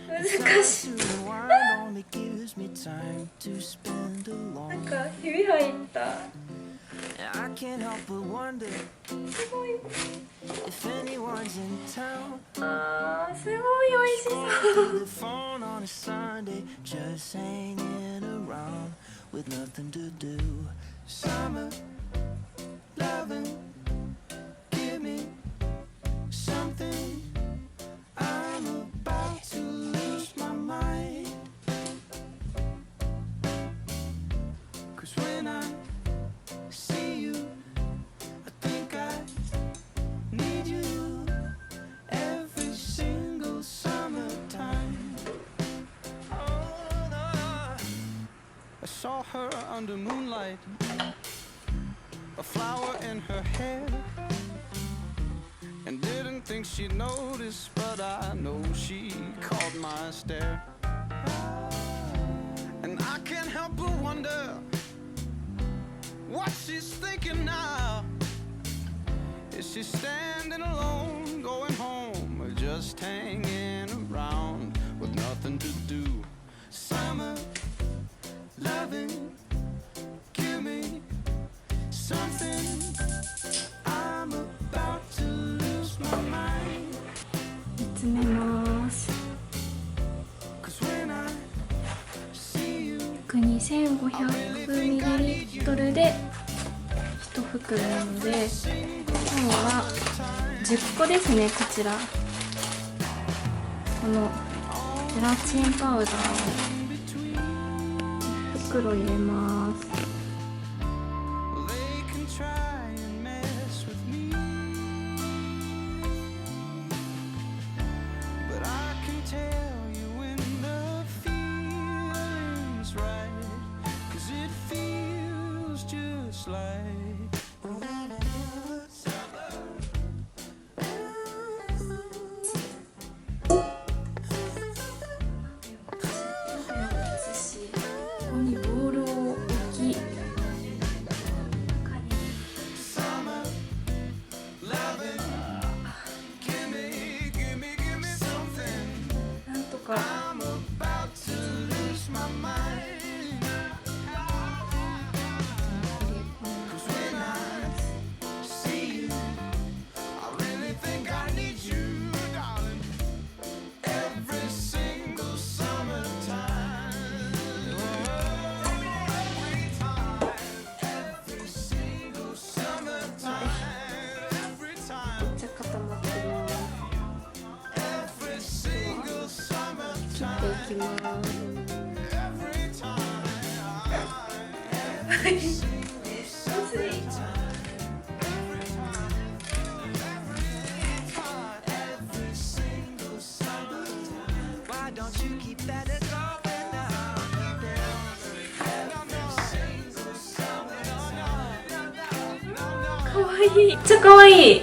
難しい。なんかひび入った。すごい。あー、すごい美味しそう。Saw her under moonlight, a flower in her hair, and didn't think she'd notice, but I know she caught my stare. And I can't help but wonder what she's thinking now. Is she standing alone, going home, or just hanging around with nothing to do? Summer loving, give me something. I'm about to lose my mind. 煮詰めます。約 2500ml で1袋なので、今日は10個ですね。こちらこのゼラチンパウダーを袋入れます。きます。かわいい、めっちゃかわいい。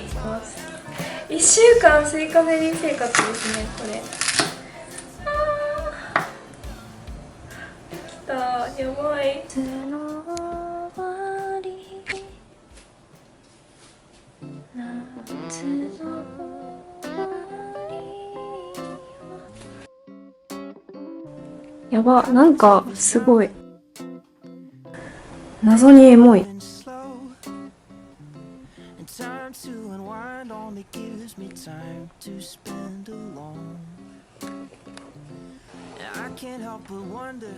1週間スイカゼリー生活ですね、これ。できた、やばい。夏の終わり、夏の終わり。やば、なんかすごい謎にエモい。Time to unwind only gives me time to spend alone. I can't help but wonder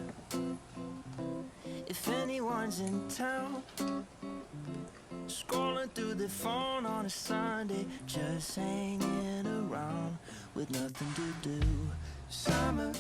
if anyone's in town. Scrolling through the phone on a Sunday, just hanging around with nothing to do. Summer